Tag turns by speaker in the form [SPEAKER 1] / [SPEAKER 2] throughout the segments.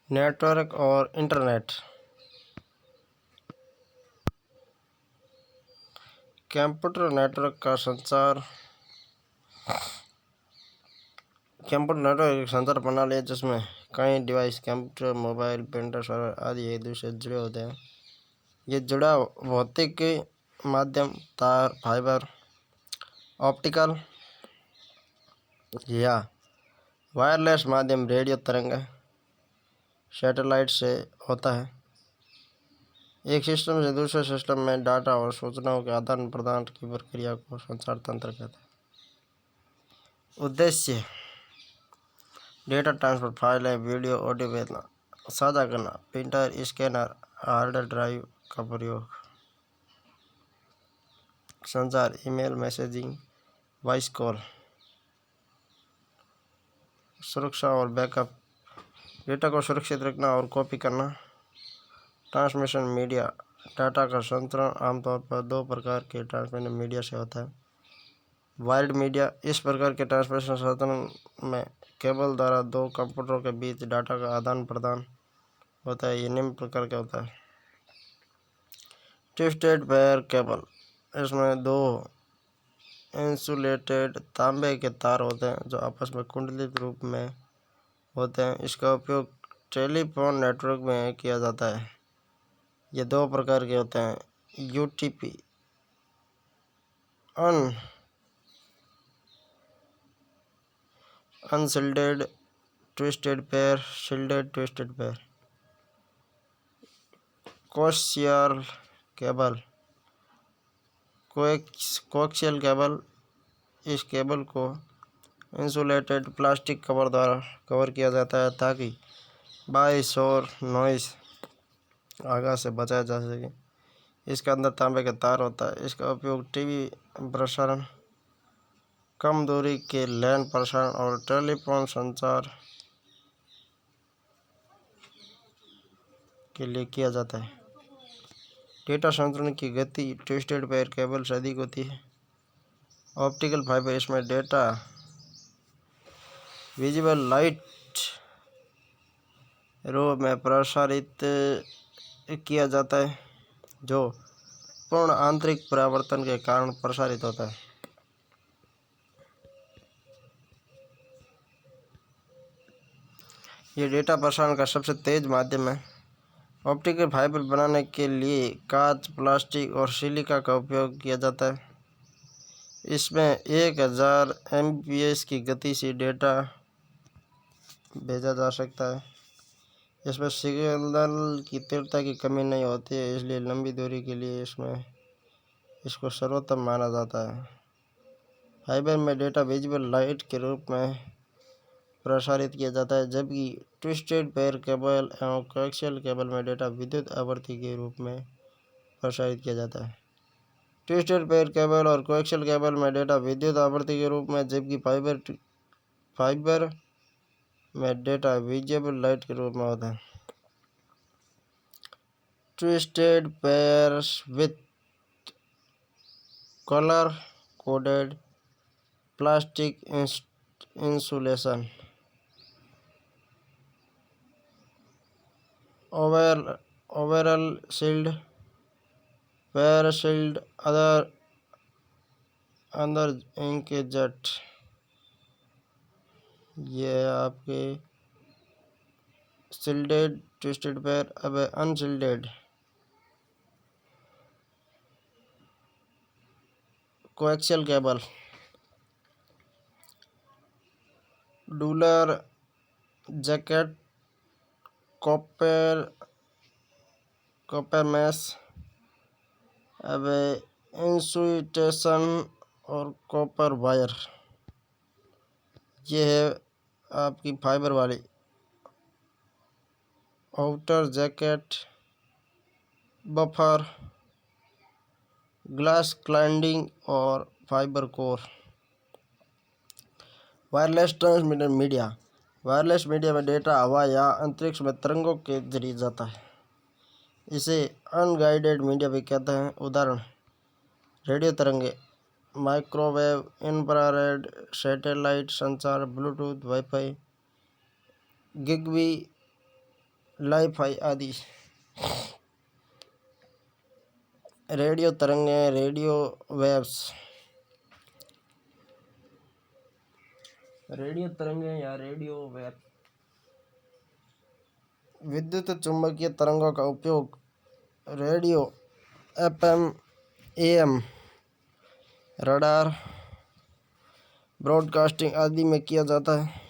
[SPEAKER 1] Network और internet. Computer network का संचार कंप्यूटर नेटवर्क एक संचार प्रणाली है जिसमें कई device computer, mobile, printer, server आदि एक दूसरे से जुड़े होते हैं। ये जुड़ा भौतिक माध्यम तार, फाइबर, ऑप्टिकल या वायरलेस माध्यम, रेडियो तरंग, सैटेलाइट से होता है। एक सिस्टम से दूसरे सिस्टम में डाटा और सूचनाओं के आदान प्रदान की प्रक्रिया को संचार तंत्र कहते हैं। उद्देश्य data transfer, file, video, audio भेजना, साझा करना, प्रिंटर, स्कैनर, हार्ड ड्राइव का प्रयोग। संचार, ईमेल, मैसेजिंग, वॉइस कॉल। सुरक्षा और बैकअप, डेटा को सुरक्षित रखना और कॉपी करना। ट्रांसमिशन मीडिया, डाटा का संचरण आमतौर पर दो प्रकार के ट्रांसमिशन मीडिया से होता है। वायर्ड मीडिया, इस प्रकार के ट्रांसमिशन साधन में केबल द्वारा दो कंप्यूटरों के बीच डाटा का आदान प्रदान होता है। ये निम्न प्रकार का होता है। ट्विस्टेड पेयर केबल, इसमें दो इंसुलेटेड तांबे के तार होते हैं जो आपस में कुंडलित रूप में होते हैं। इसका उपयोग टेलीफोन नेटवर्क में किया जाता है। ये दो प्रकार के होते हैं, UTP unshielded twisted pair, shielded twisted pair. Coaxial cable, coaxial cable, इस केबल को इंसुलेटेड प्लास्टिक कवर द्वारा कवर किया जाता है ताकि बारिश और नॉइस आघात से बचाया जा सके। इसके अंदर तांबे का तार होता है। इसका उपयोग टीवी प्रसारण, कम दूरी के लैन प्रसारण और टेलीफोन संचार के लिए किया जाता है। डेटा संचरण की गति ट्विस्टेड पेयर केबल से अधिक होती है। ऑप्टिकल फाइबर, इसमें डेटा विजिबल लाइट रो में प्रसारित किया जाता है जो पूर्ण आंतरिक परावर्तन के कारण प्रसारित होता है। ये डेटा प्रसारण का सबसे तेज माध्यम है। ऑप्टिकल फाइबर बनाने के लिए कांच, प्लास्टिक और सिलिका का उपयोग किया जाता है। इसमें 1000 Mbps की गति से डेटा भेजा जा सकता है। इसमें सिग्नल की तीव्रता की कमी नहीं होती है, इसलिए लंबी दूरी के लिए इसको सर्वोत्तम माना जाता है। फाइबर में डेटा विजिबल लाइट के रूप में प्रसारित किया जाता है, जबकि ट्विस्टेड पेयर केबल एवं कोएक्सियल केबल में डेटा विद्युत आवृत्ति के रूप में प्रसारित किया जाता है। ट्विस्टेड पेयर केबल और कोएक्सियल केबल में डेटा विद्युत आवृत्ति के रूप में, जबकि फाइबर में डेटा विजिबल लाइट के रूप में होता है। Twisted pairs with colour coded plastic insulation, overall shield, pair shield, अंदर इनके जेट। ये है आपके शील्डेड ट्विस्टेड पेयर। अब अनशील्डेड कोएक्सियल केबल, डूलर जैकेट, कॉपर मैश, अब इंसुलेशन और कॉपर वायर। ये है आपकी फाइबर वाली outer jacket, buffer, glass cladding और fibre core. Wireless transmitter media, wireless media में डेटा हवा या अंतरिक्ष में तरंगों के जरिए जाता है। इसे अनगाइडेड मीडिया भी कहते हैं। उदाहरण रेडियो तरंगे, माइक्रोवेव, इंफ्रारेड, सैटेलाइट संचार, ब्लूटूथ, वाईफाई, गिगबी, लाईफाई आदि। रेडियो तरंगें, रेडियो वेव्स। रेडियो तरंगें या रेडियो वेव विद्युत चुंबकीय तरंगों का उपयोग radio, FM, am, radar, broadcasting आदि में किया जाता है।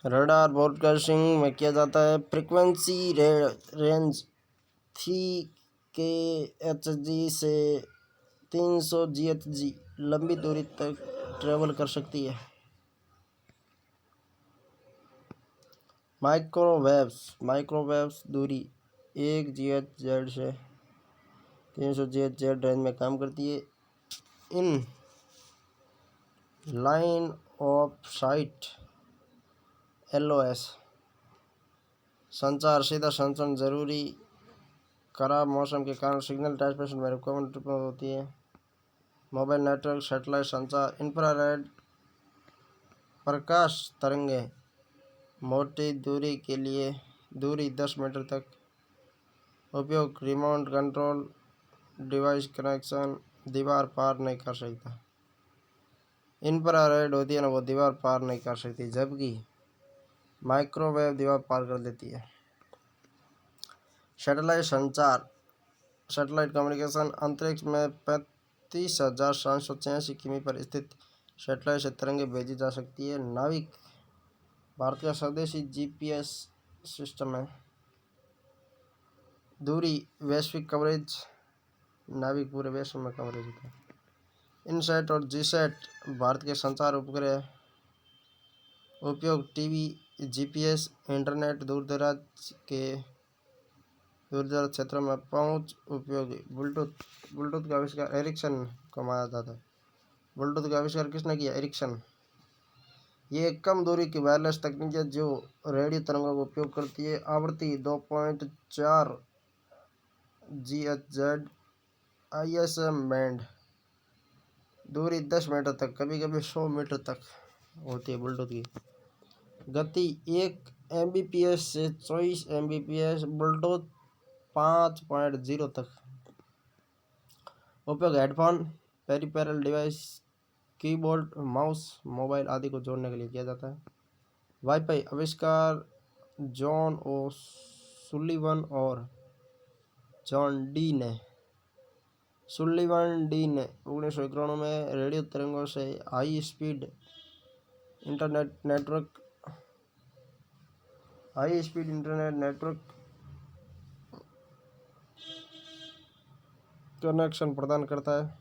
[SPEAKER 1] रडार ब्रॉडकास्टिंग में किया जाता है। फ्रीक्वेंसी रेंज 3 kHz से 300 GHz लंबी दूरी तक ट्रेवल कर सकती है। माइक्रोवेव्स दूरी 1 GHz से 300 GHz रेंज में काम करती है। In line of site LOS संचार सीधा संचरण जरूरी। खराब मौसम के कारण सिग्नल ट्रांसमिशन में रुकावट होती है। मोबाइल नेटवर्क, सैटेलाइट संचार, इंफ्रारेड प्रकाश तरंगें मोटी दूरी के लिए दूरी 10 मीटर तक उपयोग रिमोट कंट्रोल डिवाइस कनेक्शन दीवार पार नहीं कर सकता। इंफ्रारेड होती है ना, वो दीवार पार नहीं कर सकती, जबकि माइक्रोवेव दीवार पार कर देती है। सैटेलाइट संचार, सैटेलाइट कम्युनिकेशन अंतरिक्ष में 35,786 किमी पर स्थित सैटेलाइट से तरंगें भेजी जा सकती है। नाविक भारत का स्वदेशी GPS सिस्टम है। दूरी वैश्विक कवरेज, नाविक पूरे विश्व में कवरेज होता है। इनसैट और जीसैट भारत के संचार उपग्रह। उपयोग टीवी, GPS, इंटरनेट, दूरदराज क्षेत्रों में पहुंच उपयोगी। ब्लूटूथ का आविष्कार एरिक्सन को माना जाता है। ब्लूटूथ का आविष्कार किसने किया? एरिक्सन। ये कम दूरी की वायरलेस तकनीक है जो रेडियो तरंगों का उपयोग करती है। आवृत्ति 2.4 GHz, ISM बैंड। दूरी 10 मीटर तक, कभी कभी 100 मीटर तक होती है ब्लूटूथ की। गति 1 Mbps से 24 Mbps, ब्लूटूथ 5.0 तक। उपयोग headphone, peripheral device, keyboard, mouse, mobile आदि को जोड़ने के लिए किया जाता है। वाईफाई आविष्कार जॉन ओ सुलिवन और जॉन डी ने 1991 में रेडियो तरंगों से high speed internet network connection प्रदान करता है।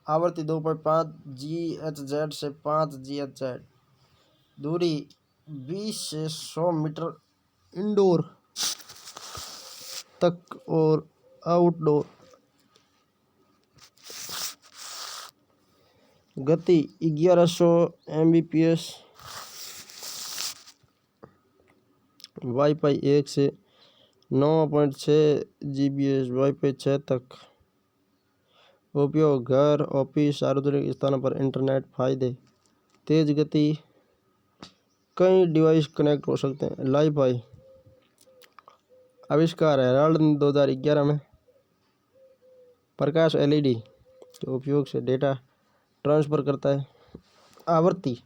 [SPEAKER 1] आवृत्ति 2.5 GHz से 5 GHz। दूरी 20 से 100 मीटर इंडोर तक और आउटडोर। गति 1100 Mbps। वाईफाई 1 से 9.6 GBs, वाईफाई 6 तक। उपयोग घर, ऑफिस, सार्वजनिक स्थानों पर इंटरनेट। फायदे तेज गति, कई डिवाइस कनेक्ट हो सकते हैं। लाईफाई आविष्कार हेराल्ड ने 2011 में। प्रकाश LED के उपयोग से डेटा ट्रांसफर करता है। आवृत्ति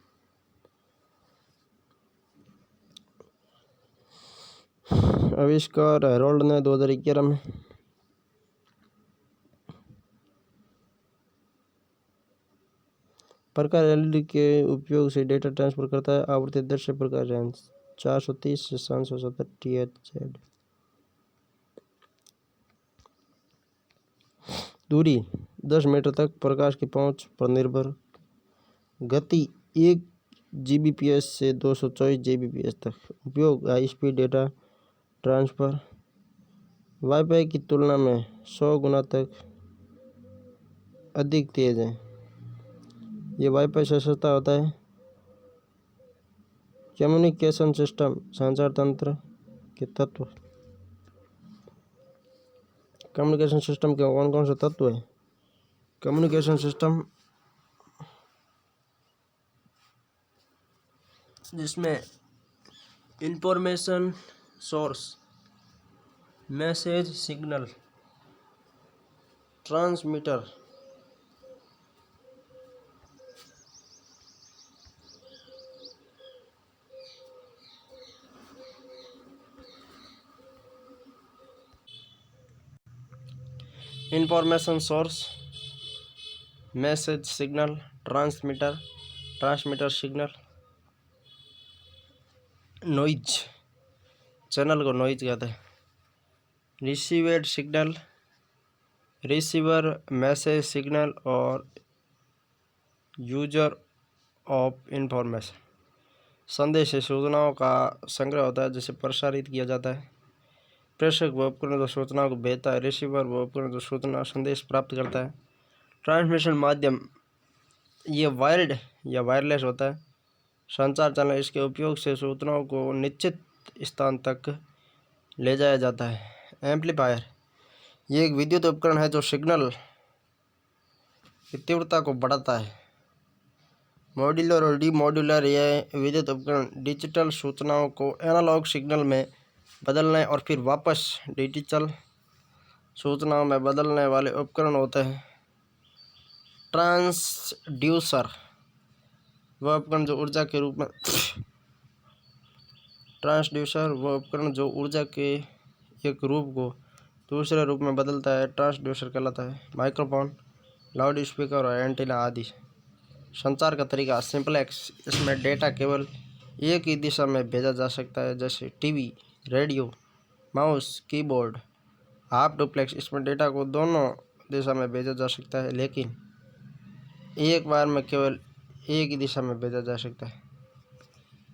[SPEAKER 1] आविष्कार हेराल्ड ने 2011 में। प्रकाश LED के उपयोग से डेटा ट्रांसफर करता है। आवृत्ति 10 से प्रकाश रेंज 430 से 770 THz। दूरी 10 मीटर तक, प्रकाश की पहुंच पर निर्भर। गति 1 Gbps से 224 Gbps तक। उपयोग high speed data transfer. Wifi की तुलना में 100 गुना तक अधिक तेज है। ये वाईफाई से सस्ता होता है। कम्युनिकेशन सिस्टम, संचार तंत्र के तत्व। कम्युनिकेशन सिस्टम के कौन कौन से तत्व हैं? कम्युनिकेशन सिस्टम जिसमें information source, message signal, transmitter, information source, message signal, transmitter signal, noise, channel को नॉइज कहते हैं, received signal, receiver message signal और यूजर ऑफ इंफॉर्मेशन। संदेश से सूचनाओं का संग्रह होता है जिसे प्रसारित किया जाता है। प्रेषक वो उपकरण जो सूचनाओं को भेजता है, रिसीवर वो उपकरण जो सूचना संदेश प्राप्त करता है। ट्रांसमिशन माध्यम ये वायर्ड या वायरलेस होता है। संचार चैनल इसके उपयोग से सूचनाओं को निश्चित स्थान तक ले जाया जाता है। एम्पलीफायर ये एक विद्युत उपकरण है जो सिग्नल की तीव्रता को बढ़ाता है। मॉड्यूलर और डीमॉड्यूलर ये विद्युत उपकरण डिजिटल सूचनाओं को एनालॉग सिग्नल में बदलने और फिर वापस डिजिटल सूचनाओं में बदलने वाले उपकरण होते हैं। ट्रांसड्यूसर वह उपकरण जो ऊर्जा के रूप में ट्रांसड्यूसर वह उपकरण जो ऊर्जा के एक रूप को दूसरे रूप में बदलता है, ट्रांसड्यूसर कहलाता है। माइक्रोफोन, लाउड स्पीकर और एंटीना आदि। संचार का तरीका सिंपलेक्स, इसमें डेटा केवल एक ही दिशा में भेजा जा सकता है जैसे TV, radio, mouse, keyboard. Half duplex, इसमें डेटा को दोनों दिशा में भेजा जा सकता है लेकिन एक बार में केवल एक ही दिशा में भेजा जा सकता है।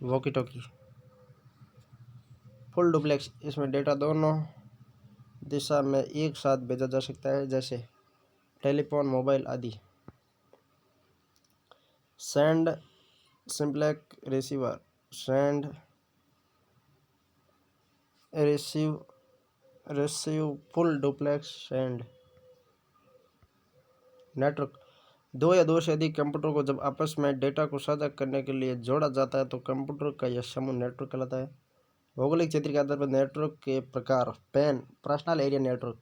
[SPEAKER 1] Walkie talkie. फुल डुप्लेक्स, इसमें डेटा दोनों दिशा में एक साथ भेजा जा सकता है जैसे टेलीफोन, मोबाइल आदि। Send simplex, receiver, send, receive, full duplex, send. Network दो या दो से अधिक कंप्यूटर को जब आपस में डेटा को साझा करने के लिए जोड़ा जाता है तो कंप्यूटर का यह समूह नेटवर्क कहलाता है। भौगोलिक क्षेत्र के आधार पर नेटवर्क के प्रकार। पैन, पर्सनल एरिया नेटवर्क,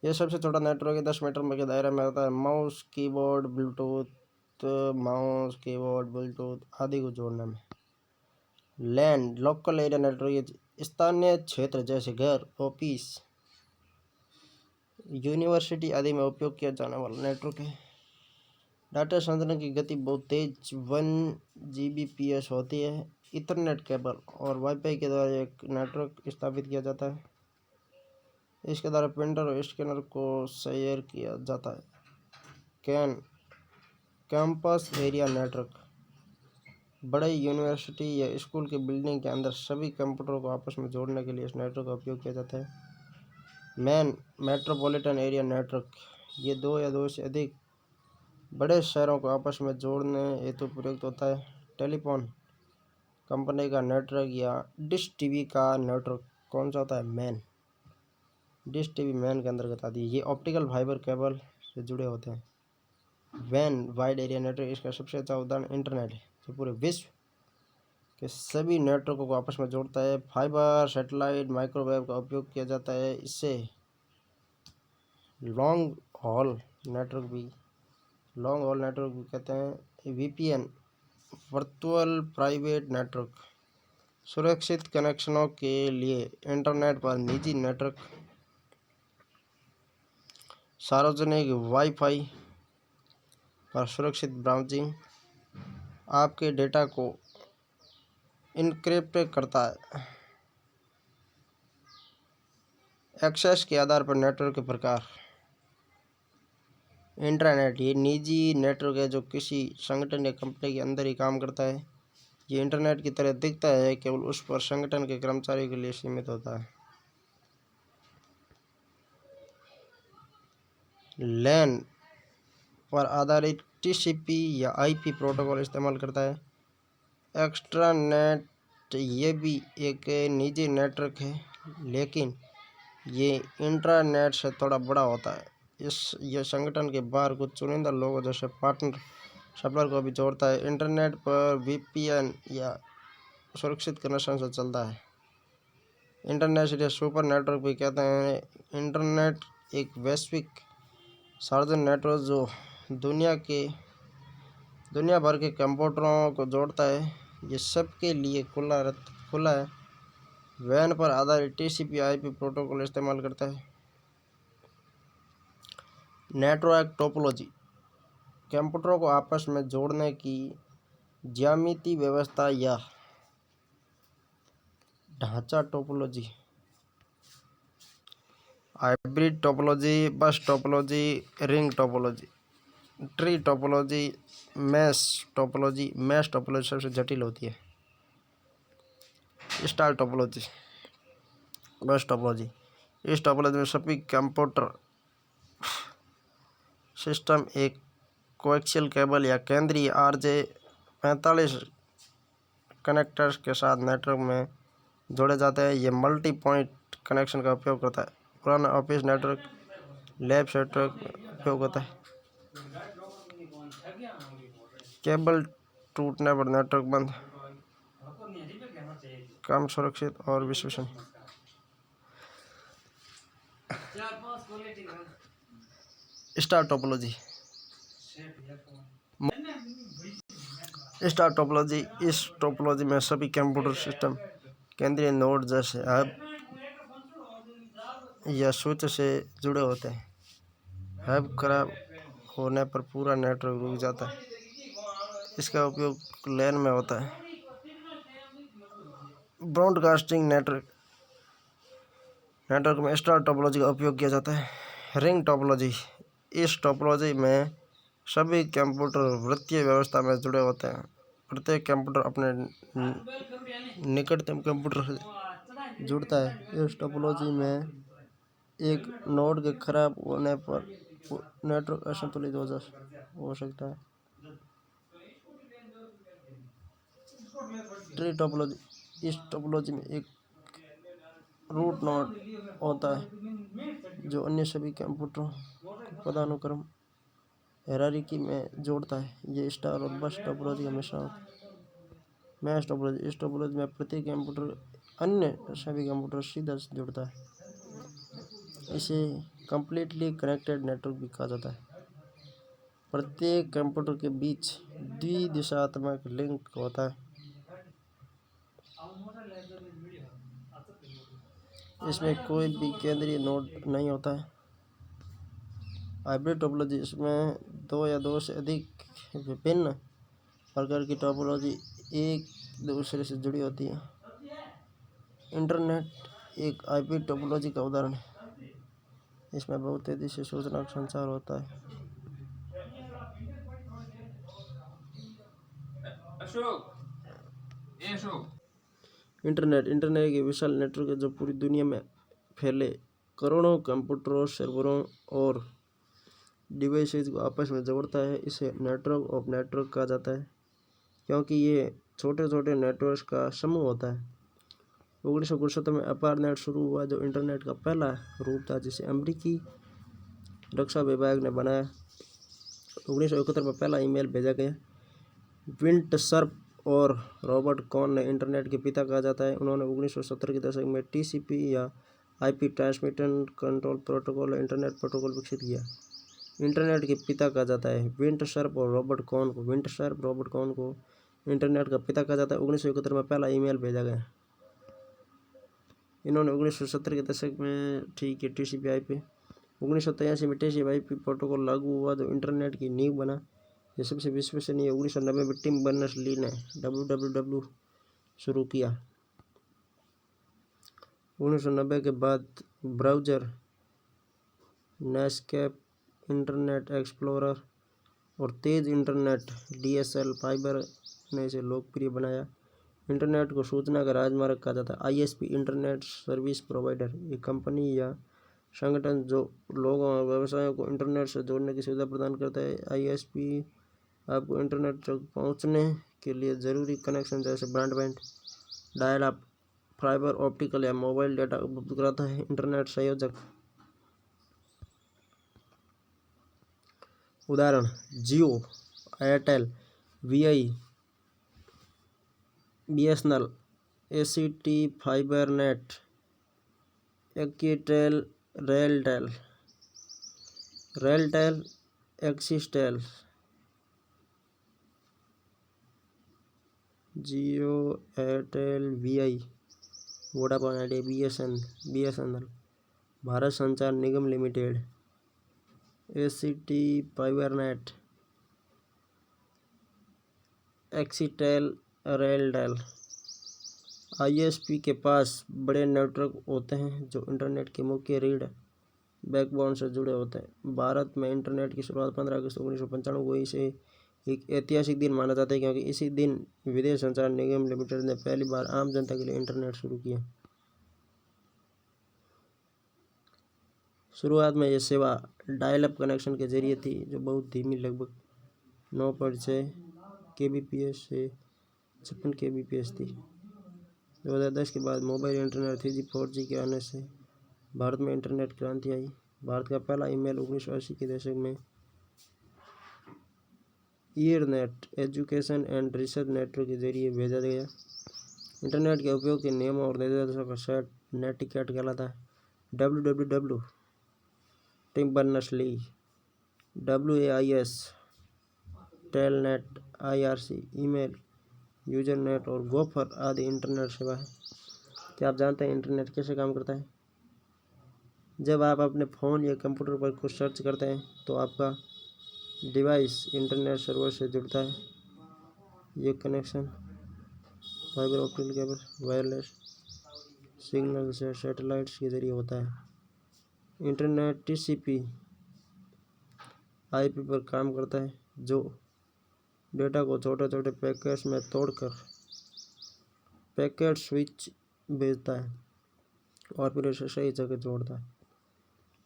[SPEAKER 1] यह सबसे छोटा नेटवर्क है, 10 मीटर के दायरे में होता है। माउस, कीबोर्ड, ब्लूटूथ आदि को जोड़ने में। लैन, लोकल एरिया नेटवर्क, स्थानीय क्षेत्र जैसे घर, ऑफिस, यूनिवर्सिटी आदि में उपयोग किया जाने वाला नेटवर्क है। डाटा संचारण की गति बहुत तेज 1 Gbps होती है। इथरनेट केबल और वाईफाई के द्वारा एक नेटवर्क स्थापित किया जाता है। इसके द्वारा प्रिंटर और स्कैनर को शेयर किया जाता है। कैंपस एरिया नेटवर्क, बड़े यूनिवर्सिटी या स्कूल के बिल्डिंग के अंदर सभी कंप्यूटरों को आपस में जोड़ने के लिए इस नेटवर्क का उपयोग किया जाता है। मेट्रोपॉलिटन एरिया नेटवर्क, ये दो या दो से अधिक बड़े शहरों को आपस में जोड़ने हेतु प्रयुक्त होता है। टेलीफोन कंपनी का नेटवर्क या डिश टीवी का नेटवर्क कौन सा होता है? डिश टीवी मैन के अंतर्गत आती है। ये ऑप्टिकल फाइबर केबल से जुड़े होते हैं। वैन, वाइड एरिया नेटवर्क, इसका सबसे अच्छा उदाहरण इंटरनेट है जो पूरे विश्व के सभी नेटवर्कों को आपस में जोड़ता है। फाइबर, सैटेलाइट, माइक्रोवेव का उपयोग किया जाता है। इससे लॉन्ग हॉल नेटवर्क भी कहते हैं। वीपीएन, वर्चुअल प्राइवेट नेटवर्क, सुरक्षित कनेक्शनों के लिए इंटरनेट पर निजी नेटवर्क। सार्वजनिक वाईफाई पर सुरक्षित ब्राउजिंग आपके डेटा को इनक्रिप्ट करता है। एक्सेस के आधार पर नेटवर्क के प्रकार। इंटरनेट, ये निजी नेटवर्क है जो किसी संगठन या कंपनी के अंदर ही काम करता है। ये इंटरनेट की तरह दिखता है, केवल उस पर संगठन के कर्मचारियों के लिए सीमित होता है। लैन पर आधारित टीसीपी या आईपी प्रोटोकॉल इस्तेमाल करता है। एक्स्ट्रानेट, ये भी एक निजी नेटवर्क है लेकिन ये इंट्रानेट से थोड़ा बड़ा होता है। ये संगठन के बाहर कुछ चुनिंदा लोगों जैसे पार्टनर सप्लायर को भी जोड़ता है। इंटरनेट पर वीपीएन या सुरक्षित कनेक्शन से चलता है। इंटरनेट या सुपर नेटवर्क भी कहते हैं। इंटरनेट एक वैश्विक सार्वजनिक नेटवर्क जो दुनिया भर के कंप्यूटरों को जोड़ता है। ये सबके लिए खुला है। वैन पर आधारित टीसीपी/आईपी प्रोटोकॉल इस्तेमाल करता है। नेटवर्क टोपोलॉजी कंप्यूटरों को आपस में जोड़ने की ज्यामितीय व्यवस्था या ढांचा। टोपोलॉजी हाइब्रिड टोपोलॉजी, बस topology, ring topology, tree topology, mesh topology सबसे जटिल होती है। स्टार टोपोलॉजी, बस टोपोलॉजी। इस टोपोलॉजी में सभी कंप्यूटर सिस्टम एक कोएक्सियल केबल या केंद्रीय RJ45 कनेक्टर्स के साथ नेटवर्क में जोड़े जाते हैं। ये मल्टी पॉइंट कनेक्शन का उपयोग करता है। पुराना ऑफिस नेटवर्क, लैब नेटवर्क में उपयोग होता है। केबल टूटने पर नेटवर्क बंद, कम सुरक्षित और विश्वसनीय। स्टार टोपोलॉजी इस टोपोलॉजी में सभी कंप्यूटर सिस्टम केंद्रीय नोड जैसे हब या स्विच से जुड़े होते हैं। हब खराब होने पर पूरा नेटवर्क रुक जाता है। इसका उपयोग लैन में होता है। ब्रॉडकास्टिंग नेटवर्क में स्टार टोपोलॉजी का उपयोग किया जाता है। रिंग टोपोलॉजी इस टोपोलॉजी में सभी कंप्यूटर वृत्तीय व्यवस्था में जुड़े होते हैं। प्रत्येक कंप्यूटर अपने निकटतम कंप्यूटर से जुड़ता है। इस टोपोलॉजी में एक नोड के खराब होने पर नेटवर्क असंतुलित हो सकता है। ट्री टोपोलॉजी इस टोपोलॉजी में एक रूट नोड होता है जो अन्य सभी कंप्यूटरों को पदानुक्रम हायरार्की में जोड़ता है। ये स्टार और बस टोपोलॉजी का मिश्रण होता है। मैश टोपोलॉजी इस टोपोलॉजी में प्रत्येक कंप्यूटर अन्य सभी कंप्यूटर सीधा जुड़ता है। इसे कंप्लीटली कनेक्टेड नेटवर्क भी कहा जाता है। प्रत्येक कंप्यूटर के बीच द्विदिशात्मक लिंक होता है। इसमें कोई भी केंद्रीय नोड नहीं होता है। हाइब्रिड टोपोलॉजी इसमें दो या दो से अधिक विभिन्न प्रकार की टोपोलॉजी एक दूसरे से जुड़ी होती है। इंटरनेट एक हाइब्रिड टोपोलॉजी का उदाहरण है। इसमें बहुत तेजी से सूचना का संचार होता है। इंटरनेट एक विशाल नेटवर्क है जो पूरी दुनिया में फैले करोड़ों कंप्यूटरों, सर्वरों और डिवाइसेज को आपस में जोड़ता है। इसे नेटवर्क ऑफ नेटवर्क कहा जाता है क्योंकि ये छोटे छोटे नेटवर्क्स का समूह होता है। 1969 में अपारनेट शुरू हुआ जो इंटरनेट का पहला रूप था जिसे अमेरिकी रक्षा विभाग ने बनाया। 1971 में पहला ईमेल भेजा गया। विंटसर्फ और रॉबर्ट कॉन ने इंटरनेट के पिता कहा जाता है। उन्होंने 1970 के दशक में TCP या IP ट्रांसमिशन कंट्रोल प्रोटोकॉल और इंटरनेट प्रोटोकॉल विकसित किया। इंटरनेट के पिता कहा जाता है विंटसर्फ और रॉबर्ट कॉन को इंटरनेट का पिता कहा जाता है। 1971 में पहला ईमेल भेजा गया। इन्होंने 1970 के दशक में ठीक है TCP/IP। 1983 में TCP/IP प्रोटोकॉल लागू हुआ जो इंटरनेट की नींव बना। ये सबसे विश्वसनीय। 1990 में टिम बर्नर्स-ली ने www शुरू किया। 1990 के बाद ब्राउज़र नेटस्केप, इंटरनेट एक्सप्लोरर और तेज इंटरनेट DSL फाइबर ने इसे लोकप्रिय बनाया। इंटरनेट को सूचना का राजमार्ग कहा जाता है। ISP इंटरनेट सर्विस प्रोवाइडर ये कंपनी या संगठन जो लोगों और व्यवसायों को इंटरनेट से जोड़ने की सुविधा प्रदान करता है। ISP आपको इंटरनेट तक पहुंचने के लिए ज़रूरी कनेक्शन जैसे broadband, dial up fibre optical या मोबाइल डेटा उपलब्ध कराता है। इंटरनेट संयोजक उदाहरण Jio, Airtel, Vi, BSNL, ACT Fibernet, Excitel, RailTel, एक्सिसटेल, Jio, Airtel, Vi, Vodafone Idea, BSNL, Bharat Sanchar Nigam limited, ACT Fibernet, Excitel, RailTel. ISP के पास बड़े नेटवर्क होते हैं जो इंटरनेट के मुख्य रीढ़ बैकबोन से जुड़े होते हैं। भारत में इंटरनेट की शुरुआत 15 अगस्त 1995 को इसे एक ऐतिहासिक दिन माना जाता है क्योंकि इसी दिन विदेश संचार निगम लिमिटेड ने पहली बार आम जनता के लिए इंटरनेट शुरू किया। शुरुआत में यह सेवा डायल अप कनेक्शन के जरिए थी जो बहुत धीमी, लगभग 9.6 kbps से 56 kbps थी। 2010 के बाद मोबाइल इंटरनेट 3G 4G के आने से भारत में इंटरनेट क्रांति आई। भारत का पहला ईमेल 1980 के दशक में ईयरनेट एजुकेशन एंड रिसर्च नेटवर्क के जरिए भेजा गया। इंटरनेट के उपयोग के नियमों और निर्देशों का सेट नेटिकेट कहलाता है। www, Tim Berners Lee, WAIS, Telnet, IRC, email, Usenet और गोफर आदि इंटरनेट सेवा है। क्या आप जानते हैं इंटरनेट कैसे काम करता है? जब आप अपने फ़ोन या कंप्यूटर पर कुछ सर्च करते हैं तो आपका डिवाइस इंटरनेट सर्वर से जुड़ता है। ये connection fibre optical cable, wireless signal से सैटेलाइट्स के जरिए होता है। इंटरनेट TCP IP पर काम करता है जो डेटा को छोटे छोटे पैकेट्स में तोड़कर पैकेट स्विच भेजता है और फिर उसे सही जगह जोड़ता है।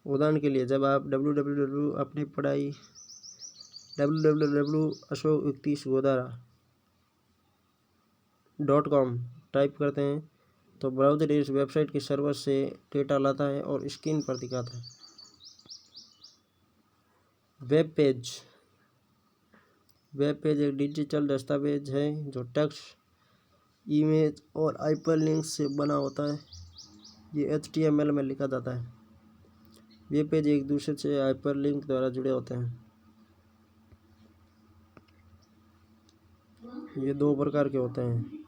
[SPEAKER 1] उदाहरण के लिए, जब आप www.ashok31godara.com टाइप करते हैं तो ब्राउज़र इस वेबसाइट के सर्वर से डेटा लाता है और स्क्रीन पर दिखाता है। वेब पेज एक डिजिटल दस्तावेज है जो टेक्स्ट, इमेज और हाइपरलिंक से बना होता है। ये HTML में लिखा जाता है। वेब पेज एक दूसरे से हाइपरलिंक द्वारा जुड़े होते हैं। ये दो प्रकार के होते हैं।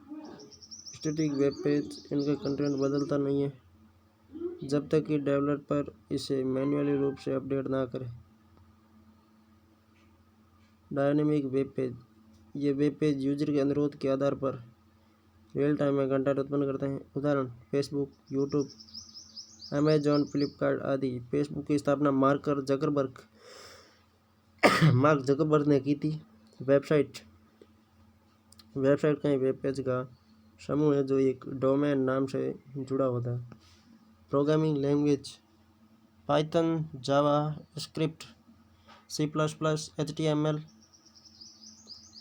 [SPEAKER 1] स्टैटिक वेब पेज, इनका कंटेंट बदलता नहीं है जब तक कि डेवलपर इसे मैन्युअली रूप से अपडेट ना करे। डायनेमिक वेब पेज, ये वेब पेज यूजर के अनुरोध के आधार पर रियल टाइम में कंटेंट उत्पन्न करते हैं। उदाहरण फेसबुक, यूट्यूब, अमेजॉन, फ्लिपकार्ट आदि। फेसबुक की स्थापना मार्क जकरबर्ग ने की थी। वेबसाइट कहीं वेब पेज का समूह है जो एक डोमेन नाम से जुड़ा होता है। प्रोग्रामिंग लैंग्वेज पाइथन, जावा script, C++, HTML,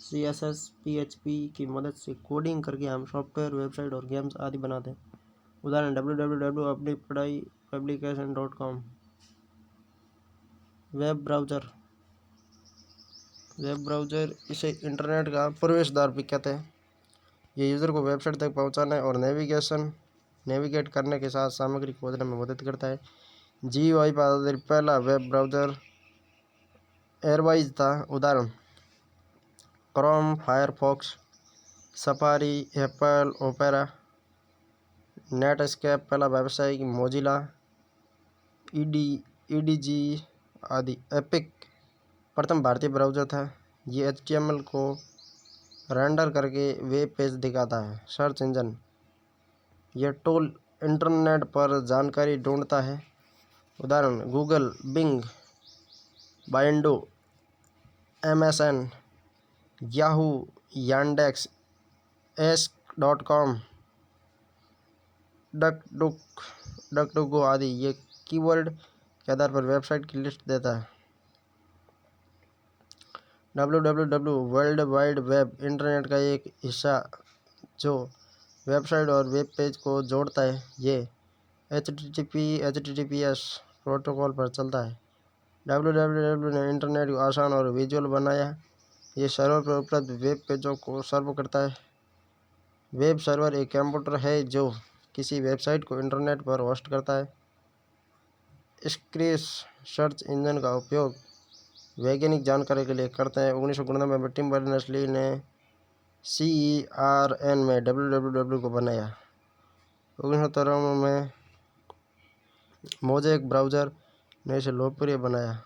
[SPEAKER 1] CSS, PHP की मदद से कोडिंग करके हम सॉफ्टवेयर, वेबसाइट और गेम्स आदि बनाते हैं। उदाहरण www.application.com। वेब ब्राउज़र इसे इंटरनेट का प्रवेश द्वार भी कहते हैं। ये यूज़र को वेबसाइट तक पहुंचाने और नेविगेट करने के साथ सामग्री खोजने में मदद करता है। GUI पर आधारित पहला वेब ब्राउज़र एयरवाइज था। उदाहरण Chrome, Firefox, safari, Apple opera, Netscape पहला व्यावसायिक, मोजिला, EDG आदि। एपिक प्रथम भारतीय ब्राउज़र था। ये HTML को रेंडर करके वेब पेज दिखाता है। सर्च इंजन, यह टूल इंटरनेट पर जानकारी ढूंढता है। उदाहरण Google, Bing, Baidu, MSN, Yahoo, Yandex, ask.com, DuckDuckGo आदि। ये कीवर्ड के आधार पर वेबसाइट की लिस्ट देता है। www world wide web, internet का एक हिस्सा जो वेबसाइट और वेब पेज को जोड़ता है। ये HTTPS प्रोटोकॉल पर चलता है। www ने इंटरनेट को आसान और विजुअल बनाया। ये सर्वर पर उपलब्ध वेब पेजों को सर्व करता है। वेब सर्वर एक कंप्यूटर है जो किसी वेबसाइट को इंटरनेट पर होस्ट करता है। स्क्रीस सर्च इंजन का उपयोग वैज्ञानिक जानकारी के लिए करते हैं। 1999 में टिम बर्नर्स-ली ने CERN में www को बनाया। 1993 में मोज़ेक ब्राउज़र ने इसे लोकप्रिय बनाया।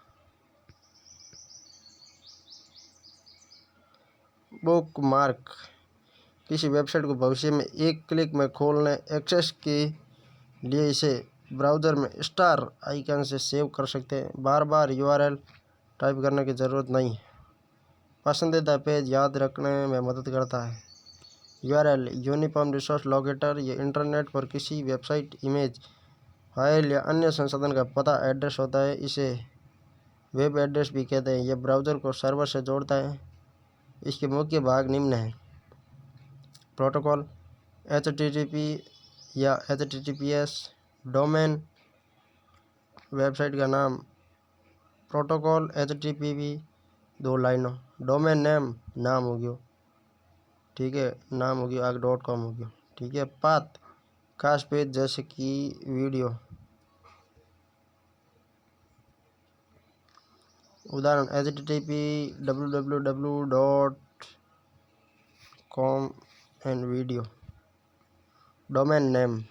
[SPEAKER 1] बुकमार्क किसी वेबसाइट को भविष्य में एक क्लिक में खोलने एक्सेस के लिए इसे ब्राउज़र में स्टार आइकन से सेव कर सकते हैं। बार बार URL टाइप करने की ज़रूरत नहीं। पसंदीदा पेज याद रखने में मदद करता है। URL यूनिफॉर्म रिसोर्स लोकेटर ये इंटरनेट पर किसी वेबसाइट, इमेज, फाइल या अन्य संसाधन का पता एड्रेस होता है। इसे वेब एड्रेस भी कहते हैं। यह ब्राउज़र को सर्वर से जोड़ता है। इसके मुख्य भाग निम्न हैं। प्रोटोकॉल HTTP या HTTPS डोमेन वेबसाइट का नाम। प्रोटोकॉल HTTP 2 लाइनों। डोमेन नेम नाम हो गया, ठीक है, नाम हो गया, आगे .com हो गया, ठीक है। पाथ खास पेज जैसे कि वीडियो। उदाहरण HTTP www.com and video. Domain name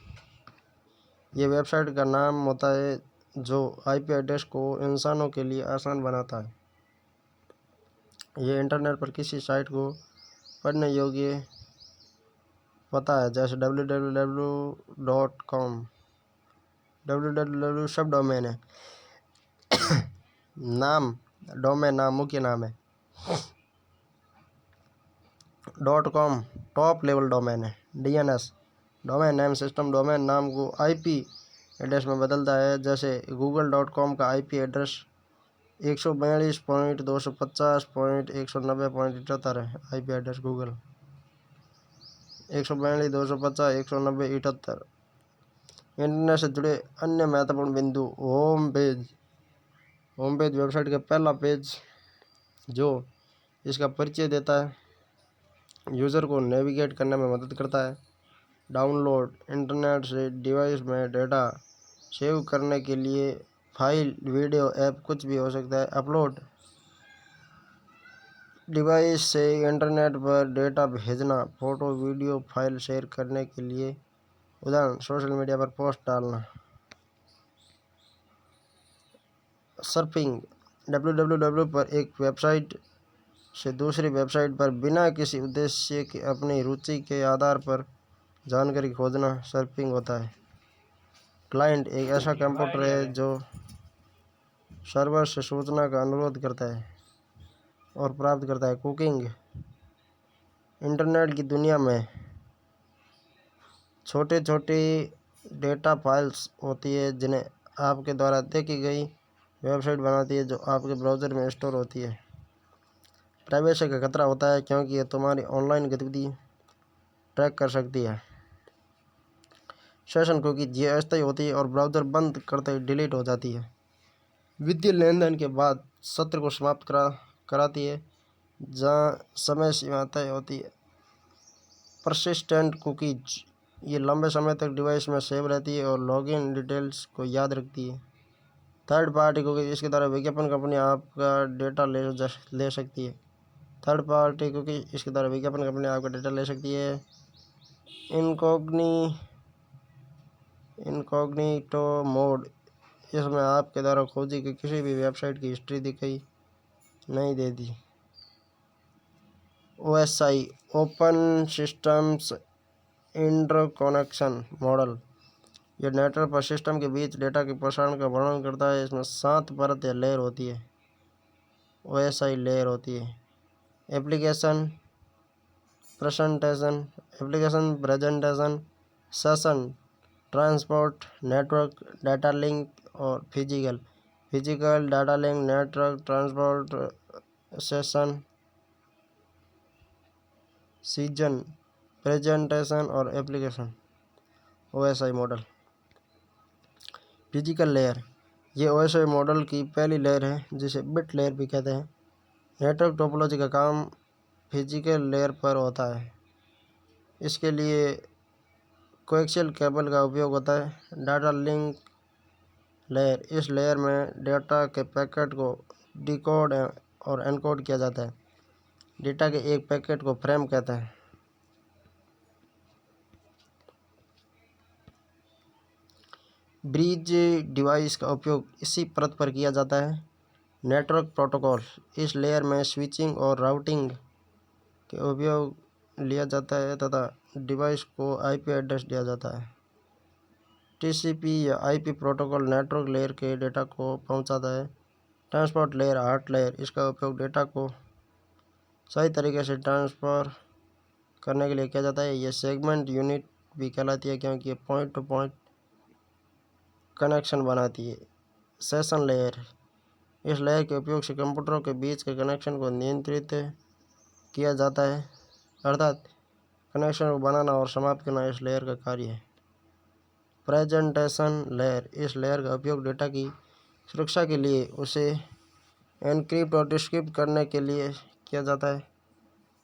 [SPEAKER 1] ये वेबसाइट का नाम होता है जो IP एड्रेस को इंसानों के लिए आसान बनाता है। ये इंटरनेट पर किसी साइट को पढ़ने योग्य पता है, जैसे www.com। www सब डोमेन है। नाम डोमेन नाम मुख्य नाम है। .com टॉप लेवल डोमेन है। DNS domain name system domain नाम को IP एड्रेस में बदलता है। जैसे google.com का IP एड्रेस 142.250.190.78 है। IP address Google 142.250.190.78। इंटरनेट से जुड़े अन्य महत्वपूर्ण बिंदु। होम पेज वेबसाइट का पहला पेज जो इसका परिचय देता है, यूज़र को नेविगेट करने में मदद करता है। डाउनलोड इंटरनेट से डिवाइस में डेटा सेव करने के लिए फाइल, वीडियो, ऐप कुछ भी हो सकता है। अपलोड डिवाइस से इंटरनेट पर डेटा भेजना, फ़ोटो, वीडियो, फाइल शेयर करने के लिए। उदाहरण सोशल मीडिया पर पोस्ट डालना। सर्फिंग www पर एक वेबसाइट से दूसरी वेबसाइट पर बिना किसी उद्देश्य के अपनी रुचि के आधार पर जानकारी खोजना सर्फिंग होता है। क्लाइंट एक ऐसा कंप्यूटर है जो सर्वर से सूचना का अनुरोध करता है और प्राप्त करता है। कुकिंग इंटरनेट की दुनिया में छोटे छोटे डेटा फाइल्स होती है जिन्हें आपके द्वारा देखी गई वेबसाइट बनाती है, जो आपके ब्राउज़र में स्टोर होती है। प्राइवेसी का खतरा होता है क्योंकि ये तुम्हारी ऑनलाइन गतिविधि ट्रैक कर सकती है। सेशन कुकीज ये अस्थायी होती है और ब्राउज़र बंद करते ही डिलीट हो जाती है। वित्तीय लेन देन के बाद सत्र को समाप्त कराती है, जहाँ समय सीमा तय होती है। परसिस्टेंट कुकीज ये लंबे समय तक डिवाइस में सेव रहती है और लॉगिन डिटेल्स को याद रखती है। थर्ड पार्टी कुकीज इसके द्वारा विज्ञापन कंपनी आपका डेटा ले सकती है। थर्ड पार्टी कुकीज इसके द्वारा विज्ञापन कंपनी आपका डेटा ले सकती है। इनकॉग्निटो मोड इसमें आपके द्वारा खोजी की किसी भी वेबसाइट की हिस्ट्री दिखाई नहीं देती। OSI open systems interconnection model यह नेटवर्क पर सिस्टम के बीच डेटा के प्रसारण का वर्णन करता है। इसमें 7 परत या लेयर होती है। OSI लेयर होती है। Application presentation, session, transport, network, data link और physical data link, network, transport, session, season presentation और application OSI model. Physical layer, ये OSI मॉडल की पहली लेयर है जिसे बिट लेयर भी कहते हैं। नेटवर्क टोपोलॉजी का काम फिजिकल लेयर पर होता है। इसके लिए कोएक्सियल केबल का उपयोग होता है। डाटा लिंक लेयर, इस लेयर में डेटा के पैकेट को डिकोड और एनकोड किया जाता है। डेटा के एक पैकेट को फ्रेम कहते हैं। ब्रिज डिवाइस का उपयोग इसी परत पर किया जाता है। नेटवर्क प्रोटोकॉल, इस लेयर में स्विचिंग और राउटिंग के उपयोग लिया जाता है तथा डिवाइस को IP एड्रेस दिया जाता है। TCP या IP प्रोटोकॉल नेटवर्क लेयर के डेटा को पहुंचाता है। ट्रांसपोर्ट लेयर, हार्ट लेयर, इसका उपयोग डेटा को सही तरीके से ट्रांसफ़र करने के लिए किया जाता है। ये सेगमेंट यूनिट भी कहलाती है क्योंकि ये पॉइंट टू पॉइंट कनेक्शन बनाती है। सेशन लेयर, इस लेयर के उपयोग से कंप्यूटरों के बीच के कनेक्शन को नियंत्रित किया जाता है, अर्थात कनेक्शन को बनाना और समाप्त करना इस लेयर का कार्य है। प्रेजेंटेशन लेयर, इस लेयर का उपयोग डेटा की सुरक्षा के लिए उसे एनक्रिप्ट और डिक्रिप्ट करने के लिए किया जाता है।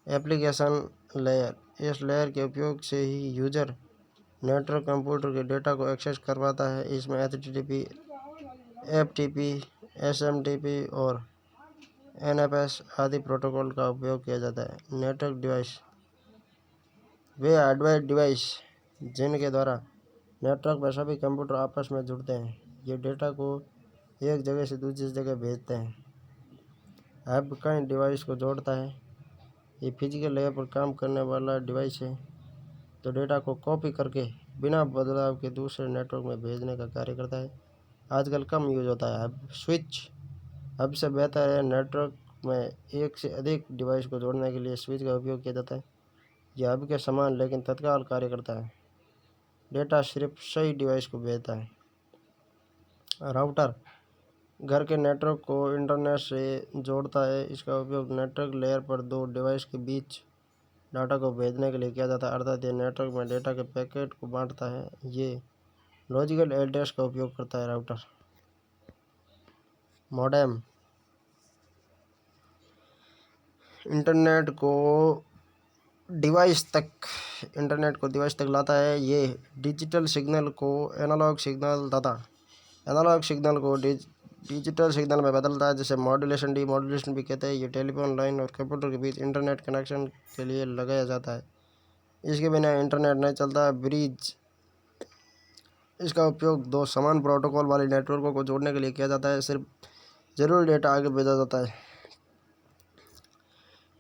[SPEAKER 1] एप्लीकेशन लेयर, इस लेयर के उपयोग से ही यूजर नेटवर्क कंप्यूटर के डेटा को एक्सेस करवाता है। इसमें HTTP, FTP, SMTP और NFS आदि प्रोटोकॉल का उपयोग किया जाता है। नेटवर्क डिवाइस, वे हार्डवेयर डिवाइस जिनके द्वारा नेटवर्क में सभी कंप्यूटर आपस में जुड़ते हैं। ये डेटा को एक जगह से दूसरी जगह भेजते हैं। हब कई डिवाइस को जोड़ता है। ये फिजिकल लेयर पर काम करने वाला डिवाइस है तो डेटा को कॉपी करके बिना बदलाव के दूसरे नेटवर्क में भेजने का कार्य करता है। आजकल कम यूज होता है। हब स्विच, हब से बेहतर है। नेटवर्क में एक से अधिक डिवाइस को जोड़ने के लिए स्विच का उपयोग किया जाता है। यह हब के समान लेकिन तत्काल कार्य करता है। डेटा सिर्फ सही डिवाइस को भेजता है। राउटर, घर के नेटवर्क को इंटरनेट से जोड़ता है। इसका उपयोग नेटवर्क लेयर पर दो डिवाइस के बीच डाटा को भेजने के लिए किया जाता है, अर्थात ये नेटवर्क में डेटा के पैकेट को बांटता है। ये लॉजिकल एड्रेस का उपयोग करता है। राउटर। मॉडेम, इंटरनेट को डिवाइस तक लाता है। ये डिजिटल सिग्नल को एनालॉग सिग्नल तथा एनालॉग सिग्नल को डिजिटल सिग्नल में बदलता है, जिसे मॉड्यूलेशन डीमॉड्यूलेशन भी कहते हैं। ये टेलीफोन लाइन और कंप्यूटर के बीच इंटरनेट कनेक्शन के लिए लगाया जाता है। इसके बिना इंटरनेट नहीं चलता। ब्रिज, इसका उपयोग दो समान प्रोटोकॉल वाले नेटवर्कों को जोड़ने के लिए किया जाता है। सिर्फ जरूरी डेटा आगे भेजा जाता है।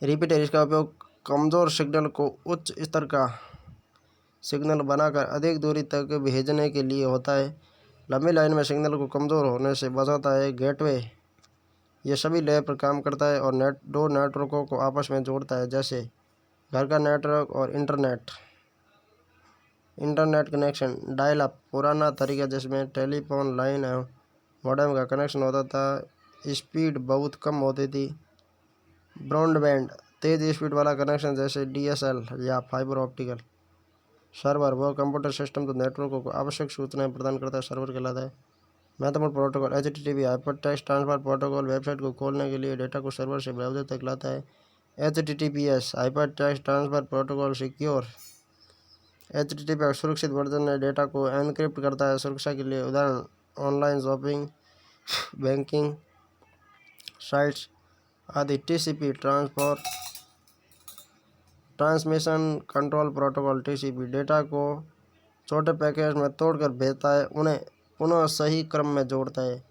[SPEAKER 1] रिपीटर, इसका उपयोग कमज़ोर सिग्नल को उच्च स्तर का सिग्नल बनाकर अधिक दूरी तक भेजने के लिए होता है। लंबी लाइन में सिग्नल को कमज़ोर होने से बचाता है। गेटवे, ये सभी लेयर पर काम करता है और दो नेटवर्कों को आपस में जोड़ता है, जैसे घर का नेटवर्क और इंटरनेट कनेक्शन। डायल अप, पुराना तरीका जिसमें टेलीफोन लाइन एवं मॉडेम का कनेक्शन होता था, स्पीड बहुत कम होती थी। ब्रॉडबैंड, तेज़ स्पीड वाला कनेक्शन जैसे DSL या फाइबर ऑप्टिकल। सर्वर, वो कंप्यूटर सिस्टम तो नेटवर्क को आवश्यक सूचनाएं प्रदान करता है, सर्वर कहलाता है। महत्वपूर्ण protocol, HTTP hypertext transfer protocol, website को खोलने के लिए डेटा को सर्वर से ब्राउज़र तक लाता है। HTTPS hypertext transfer protocol secure. HTTP का सुरक्षित वर्जन है, डेटा को एनक्रिप्ट करता है सुरक्षा के लिए। उदाहरण ऑनलाइन शॉपिंग, बैंकिंग साइट्स आदि। TCP transmission control protocol, TCP data को छोटे पैकेज में तोड़कर भेजता है, उन्हें पुनः सही क्रम में जोड़ता है।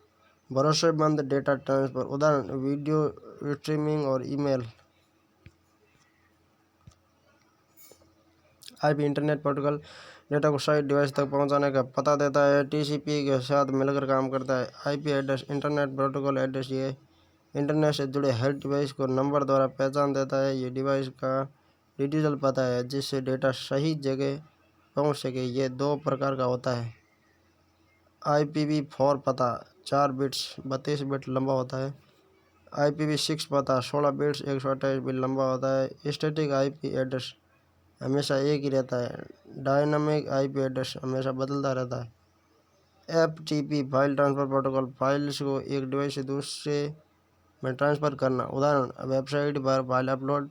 [SPEAKER 1] भरोसेमंद डेटा ट्रांसफ़र, उदाहरण वीडियो स्ट्रीमिंग और email. IP internet protocol data को सही डिवाइस तक पहुंचाने का पता देता है। TCP के साथ मिलकर काम करता है। IP address, internet protocol address, ये इंटरनेट से जुड़े हर डिवाइस को नंबर द्वारा पहचान देता है। ये डिवाइस का डिजिटल पता है जिससे डेटा सही जगह पहुंच सके। ये दो प्रकार का होता है। IPv4 पता 4 बिट्स 32 बिट लंबा होता है। IPv6 पता 16 बिट्स 128 बिट लंबा होता है। स्टैटिक IP एड्रेस हमेशा एक ही रहता है। डायनामिक आईपी एड्रेस हमेशा बदलता रहता है। FTP file transfer protocol, files को एक डिवाइस से दूसरे में ट्रांसफ़र करना, उदाहरण वेबसाइट पर फाइल अपलोड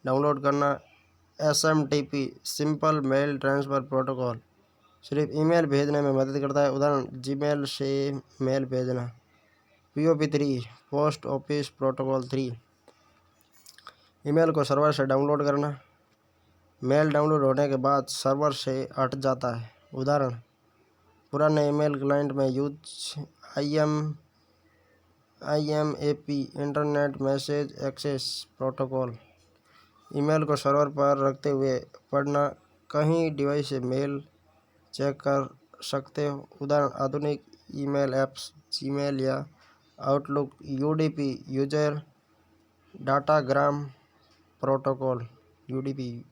[SPEAKER 1] डाउनलोड करना। SMTP simple mail transfer protocol सिर्फ ईमेल भेजने में मदद करता है, उदाहरण जीमेल से मेल भेजना। POP3 post office protocol 3 email को सर्वर से डाउनलोड करना, मेल डाउनलोड होने के बाद सर्वर से हट जाता है, उदाहरण पुराने ईमेल क्लाइंट में use IMAP internet message access protocol email को सर्वर पर रखते हुए पढ़ना, कहीं डिवाइस से मेल चेक कर सकते हो, उदाहरण आधुनिक ईमेल ऐप्स जीमेल या Outlook. UDP user datagram protocol UDP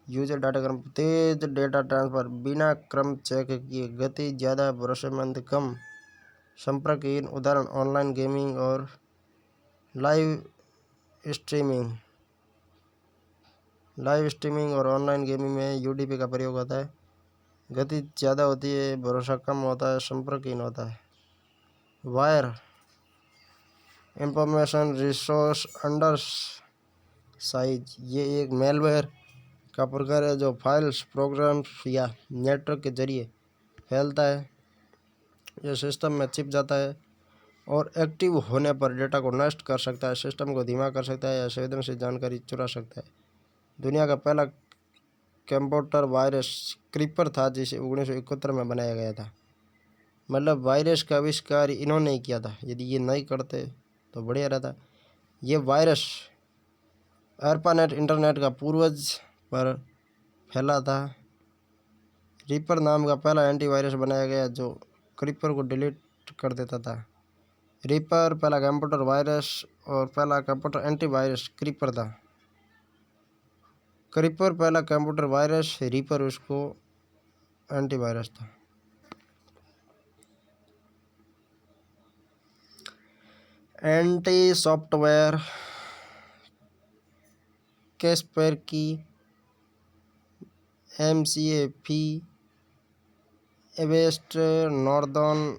[SPEAKER 1] user datagram तेज डेटा ट्रांसफ़र बिना क्रम चेक किए, गति ज़्यादा, भरोसेमंद, कम संपर्कहीन, उदाहरण ऑनलाइन गेमिंग और लाइव स्ट्रीमिंग और ऑनलाइन गेमिंग में UDP का प्रयोग होता है। गति ज़्यादा होती है, भरोसा कम होता है, संपर्कहीन होता है। Wire information resource under size, ये एक मेलवेयर का प्रकार है जो फाइल्स, प्रोग्राम्स या नेटवर्क के जरिए फैलता है। यह सिस्टम में छिप जाता है और एक्टिव होने पर डेटा को नष्ट कर सकता है, सिस्टम को धीमा कर सकता है या संवेदनशील जानकारी चुरा सकता है। दुनिया का पहला कंप्यूटर वायरस क्रीपर था, जिसे 1971 में बनाया गया था। मतलब वायरस का आविष्कार इन्होंने ही किया था, यदि ये नहीं करते तो बढ़िया रहता। ये वायरस ARPANET इंटरनेट का पूर्वज पर फैला था। रीपर नाम का पहला एंटीवायरस बनाया गया जो क्रीपर को डिलीट कर देता था। रीपर पहला कंप्यूटर वायरस और पहला कंप्यूटर एंटीवायरस क्रीपर था। क्रीपर पहला कंप्यूटर वायरस, रीपर उसको एंटीवायरस था। Anti software Kaspersky MCAFE Avast northern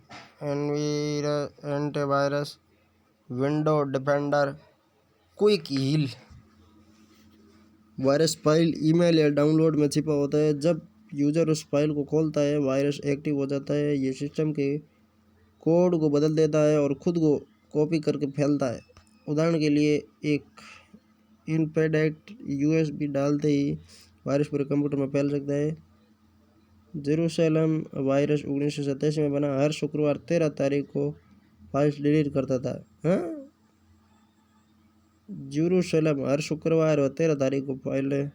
[SPEAKER 1] antivirus, window defender, quick heal. Virus file email या डाउनलोड में छिपा होता है। जब यूज़र उस फाइल को खोलता है, वायरस एक्टिव हो जाता है। ये सिस्टम के कोड को बदल देता है और खुद को कॉपी करके फैलता है। उदाहरण के लिए एक इनपेडेक्ट USB डालते ही वायरस पूरे कंप्यूटर में फैल सकता है। जेरूसलम वायरस 1987 में बना, हर शुक्रवार 13 तारीख को फाइल्स डिलीट करता था। जेरूसलम हर शुक्रवार और 13 तारीख को फाइलें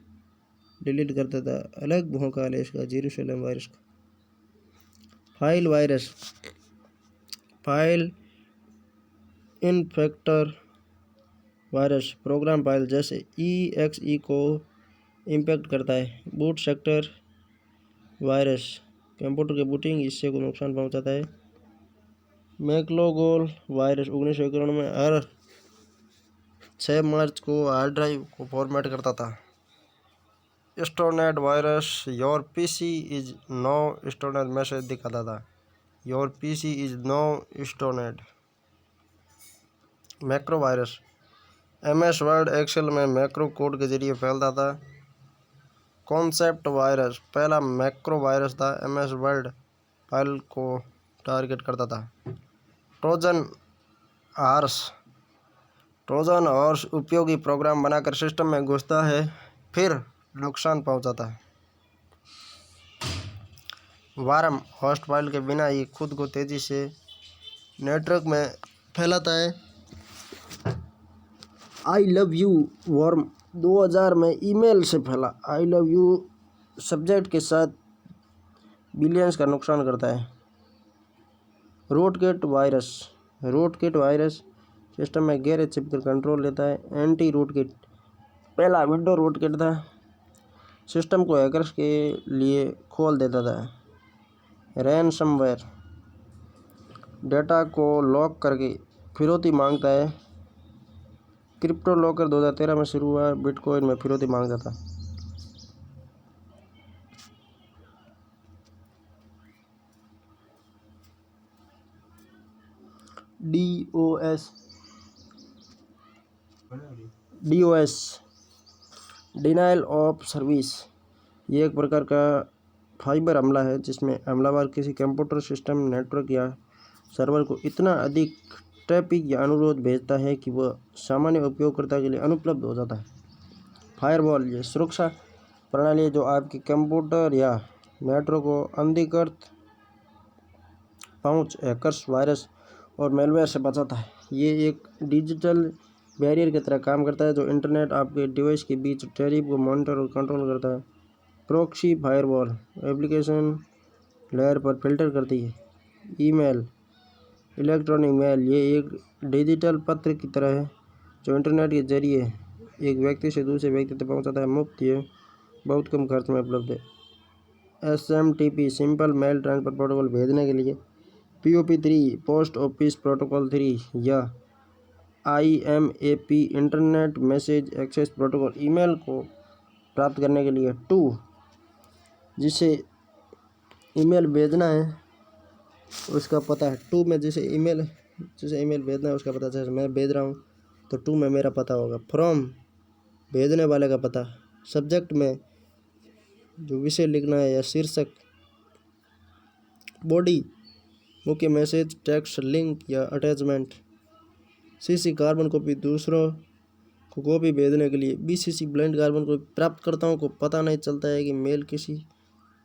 [SPEAKER 1] डिलीट करता था। अलग भौकाल है इसका जेरूसलम वायरस का। File virus, file infector virus program file जैसे EXE को इम्पेक्ट करता है। बूट सेक्टर वायरस कंप्यूटर के बूटिंग हिस्से को नुकसान पहुंचाता है। मैक्लोगोल वायरस 1991 में हर 6 मार्च को हार्ड ड्राइव को फॉर्मेट करता था। Stoned virus your PC is no Stoned message दिखाता था। Your PC is no Stoned. Macro virus MS Word Excel में मैक्रो कोड के जरिए फैलता था। कॉन्सेप्ट वायरस पहला मैक्रो वायरस था, MS वर्ड फाइल को टारगेट करता था। ट्रोजन हॉर्स उपयोगी प्रोग्राम बनाकर सिस्टम में घुसता है, फिर नुकसान पहुंचाता है। वार्म होस्ट फाइल के बिना ही खुद को तेज़ी से नेटवर्क में फैलाता है। आई लव यू वर्म 2000 में ईमेल से फैला। आई लव यू सब्जेक्ट के साथ बिलियंस का नुकसान करता है। रूटकिट वायरस सिस्टम में गैर छिपकर कंट्रोल लेता है। एंटी रूटकिट पहला विंडो रूटकिट था, सिस्टम को हैकर्स के लिए खोल देता था। रैनसमवेयर डेटा को लॉक करके फिरौती मांगता है। क्रिप्टो लॉकर 2013 में शुरू हुआ, बिटकॉइन में फिरौती मांगता था। DOS DOS denial of service. ये एक प्रकार का फाइबर हमला है जिसमें हमलावर किसी कंप्यूटर सिस्टम, नेटवर्क या सर्वर को इतना अधिक ट्रैफिक या अनुरोध भेजता है कि वह सामान्य उपयोगकर्ता के लिए अनुपलब्ध हो जाता है। फायरवॉल ये सुरक्षा प्रणाली है जो आपके कंप्यूटर या नेटवर्क को अनधिकृत पहुंच, हैकर्स, वायरस और मेलवेयर से बचाता है। ये एक डिजिटल बैरियर की तरह काम करता है जो इंटरनेट आपके डिवाइस के बीच ट्रैफिक को मॉनिटर और कंट्रोल करता है। प्रॉक्सी फायरवॉल एप्लीकेशन लेयर पर फिल्टर करती है। ईमेल, इलेक्ट्रॉनिक मेल ये एक डिजिटल पत्र की तरह है जो इंटरनेट के जरिए एक व्यक्ति से दूसरे व्यक्ति तक पहुंचाता है। मुफ्त, ये बहुत कम खर्च में उपलब्ध है। SMTP simple mail transfer protocol भेजने के लिए। POP3 पोस्ट ऑफिस प्रोटोकॉल 3 या IMAP internet message access protocol email को प्राप्त करने के लिए। 2 जिसे ईमेल भेजना है उसका पता है। 2 में जिसे ईमेल भेजना है उसका पता, जैसे मैं भेज रहा हूँ तो 2 में मेरा पता होगा। फ्रॉम भेजने वाले का पता। सब्जेक्ट में जो विषय लिखना है या शीर्षक। बॉडी मुख्य मैसेज, टेक्स्ट, लिंक या अटैचमेंट। CC कार्बन कॉपी दूसरों को कॉपी भेजने के लिए। BCC ब्लाइंड कार्बन कॉपी प्राप्तकर्ताओं को पता नहीं चलता है कि मेल किसी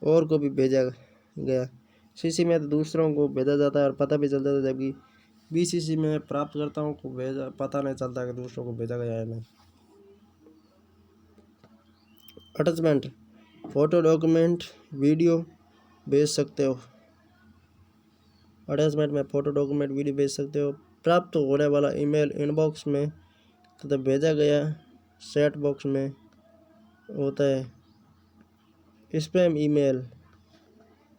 [SPEAKER 1] और को भी भेजा गया। CC में तो दूसरों को भेजा जाता है और पता भी चल जाता है, जबकि BCC में प्राप्तकर्ताओं को पता नहीं चलता कि दूसरों को भेजा गया है नहीं। अटैचमेंट फोटो, डॉक्यूमेंट, वीडियो भेज सकते हो। अटैचमेंट में फोटो, डॉक्यूमेंट, वीडियो भेज सकते हो। प्राप्त होने वाला ईमेल इनबॉक्स में तथा भेजा गया चैट बॉक्स में होता है। स्पैम ईमेल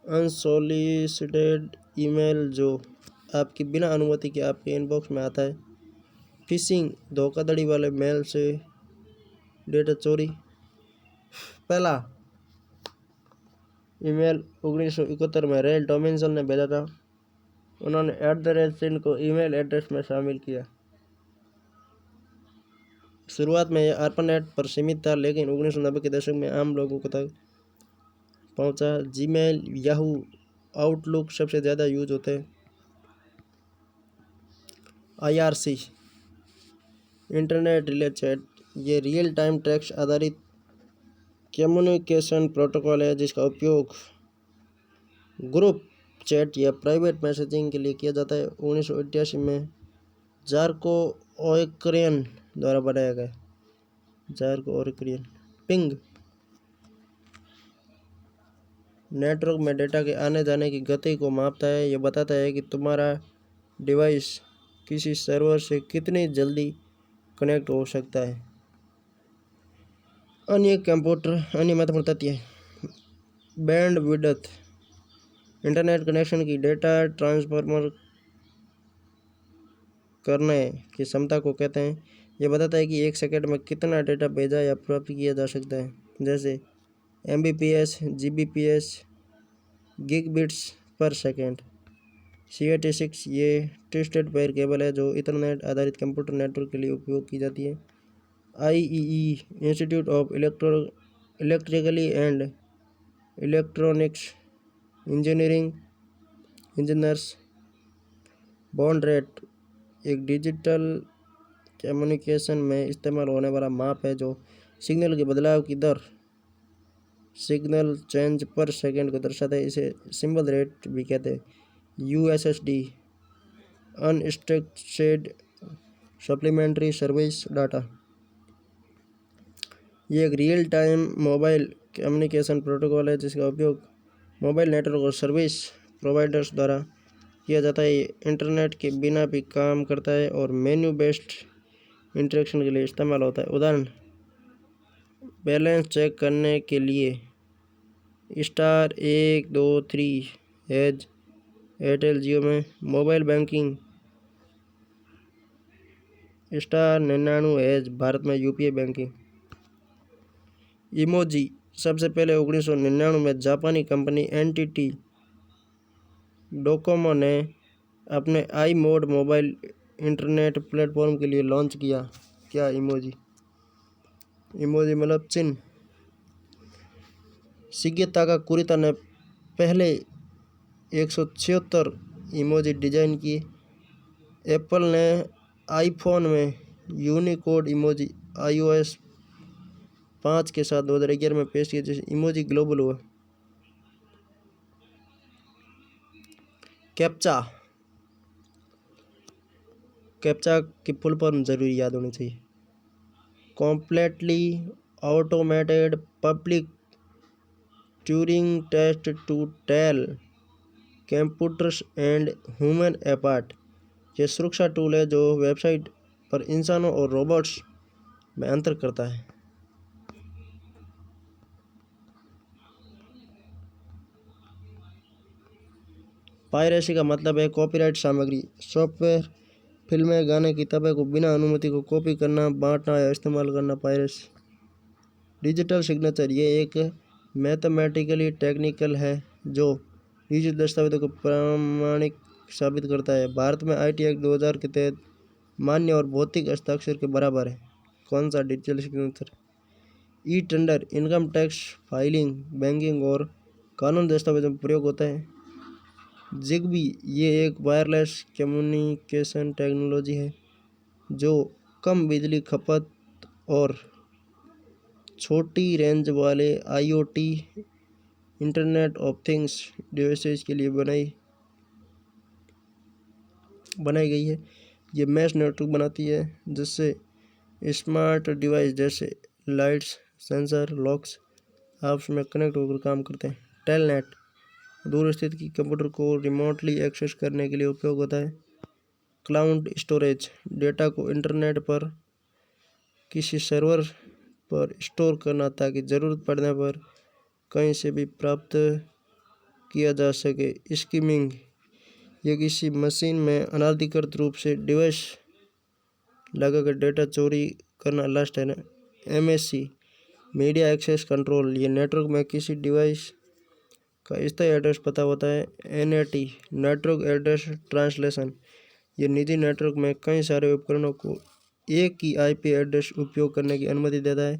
[SPEAKER 1] अनसॉलिसिटेड ईमेल जो आपकी बिना अनुमति के आपके इनबॉक्स में आता है। फिशिंग धोखाधड़ी वाले मेल से डेटा चोरी। पहला ईमेल 1971 में रेल टॉमिंसन ने भेजा था। उन्होंने @ को ईमेल एड्रेस में शामिल किया। शुरुआत में यह ARPANET पर सीमित था, लेकिन 1990 के दशक में आम लोगों तक पहुंचा। जीमेल, याहू, आउटलुक सबसे ज़्यादा यूज होते हैं। IRC इंटरनेट रिले चैट ये रियल टाइम टेक्स्ट आधारित कम्युनिकेशन प्रोटोकॉल है जिसका उपयोग ग्रुप चैट या प्राइवेट मैसेजिंग के लिए किया जाता है। 1988 में जार्को ओएक्रियन द्वारा बनाया गया। जार्को ओएक्रियन। पिंग नेटवर्क में डेटा के आने जाने की गति को मापता है। यह बताता है कि तुम्हारा डिवाइस किसी सर्वर से कितनी जल्दी कनेक्ट हो सकता है। अन्य महत्वपूर्ण तथ्य। बैंड विड्थ इंटरनेट कनेक्शन की डेटा ट्रांसफर करने की क्षमता को कहते हैं। यह बताता है कि 1 सेकंड में कितना डेटा भेजा या प्राप्त किया जा सकता है, जैसे Mbps, Gbps, गिगबिट्स पर सेकेंड। CAT6 ये ट्विस्टेड पेयर केबल है जो इंटरनेट आधारित कंप्यूटर नेटवर्क के लिए उपयोग की जाती है। IEEE institute of electrically and electronics engineers. Bond rate एक डिजिटल कम्युनिकेशन में इस्तेमाल होने वाला माप है जो सिग्नल के बदलाव की दर, सिग्नल चेंज पर सेकेंड को दर्शाता है। इसे सिंबल रेट भी कहते हैं। USSD unstructured supplementary service data ये एक real time mobile communication protocol है जिसका उपयोग मोबाइल नेटवर्क और सर्विस प्रोवाइडर्स द्वारा किया जाता है। ये इंटरनेट के बिना भी काम करता है और मेन्यू बेस्ड इंटरेक्शन के लिए इस्तेमाल होता है। उदाहरण, बैलेंस चेक करने के लिए *123 हैज एयरटेल जियो में। मोबाइल बैंकिंग *99 हैज भारत में UPI बैंकिंग। इमोजी सबसे पहले 1999 में जापानी कंपनी NTT डोकोमो ने अपने आई मोड मोबाइल इंटरनेट प्लेटफॉर्म के लिए लॉन्च किया। क्या इमोजी? इमोजी मतलब चिन्ह। शिगे ताकाकुरिता ने पहले 176 इमोजी डिजाइन किए। एप्पल ने आईफोन में यूनिकोड इमोजी iOS 5 के साथ 2011 में पेश किया, जैसे इमोजी ग्लोबल हुआ। कैप्चा। कैप्चा की फुल फॉर्म जरूरी याद होनी चाहिए। Completely automated public Turing test to tell computers and human apart. ये सुरक्षा टूल है जो वेबसाइट पर इंसानों और रोबोट्स में अंतर करता है। पायरेसी का मतलब है कॉपीराइट सामग्री, सॉफ्टवेयर, फिल्में, गाने, किताबें को बिना अनुमति को कॉपी करना, बांटना या इस्तेमाल करना पायरेसी। डिजिटल सिग्नेचर ये एक मैथमेटिकली टेक्निकल है जो डिजिटल दस्तावेजों को प्रामाणिक साबित करता है। भारत में IT एक्ट 2000 के तहत मान्य और भौतिक हस्ताक्षर के बराबर है। कौन सा digital signature? E tender income tax filing, banking और कानून दस्तावेजों में प्रयोग होता है। जिगबी ये एक वायरलेस कम्युनिकेशन टेक्नोलॉजी है जो कम बिजली खपत और छोटी रेंज वाले IoT internet of things devices के लिए बनाई गई है। ये मैश नेटवर्क बनाती है जिससे स्मार्ट डिवाइस जैसे लाइट्स, सेंसर, लॉक्स आपस में कनेक्ट होकर काम करते हैं। टेलनेट दूर स्थित की कंप्यूटर को रिमोटली एक्सेस करने के लिए उपयोग होता है। क्लाउड स्टोरेज डेटा को इंटरनेट पर किसी सर्वर पर स्टोर करना ताकि ज़रूरत पड़ने पर कहीं से भी प्राप्त किया जा सके। स्किमिंग यह किसी मशीन में अनधिकृत रूप से डिवाइस लगाकर डेटा चोरी करना लास्ट है ना। MAC मीडिया एक्सेस कंट्रोल ये नेटवर्क में किसी डिवाइस का स्थायी एड्रेस पता होता है। NAT नेटवर्क एड्रेस ट्रांसलेशन ये निजी नेटवर्क में कई सारे उपकरणों को एक ही IP एड्रेस उपयोग करने की अनुमति देता है।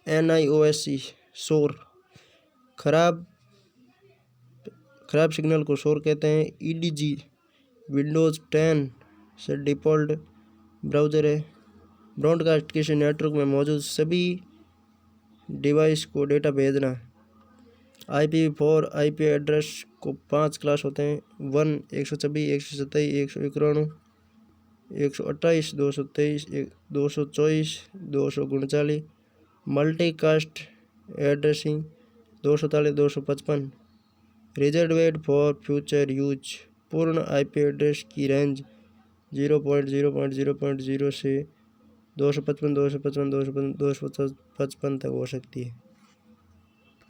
[SPEAKER 1] NIOSC शोर खराब सिग्नल को शोर कहते हैं। EDG विंडोज़ 10 से डिफ़ॉल्ट ब्राउज़र है। ब्रॉडकास्ट किसी नेटवर्क में मौजूद सभी डिवाइस को डेटा भेजना। IPv4 IP एड्रेस को 5 क्लास होते हैं। 1 126 127 191 128 223 224 239। Multicast addressing 243 255। Reserved for future use पूर्ण IP एड्रेस की रेंज 0.0.0.0 से 255 255 255 255 तक हो सकती है।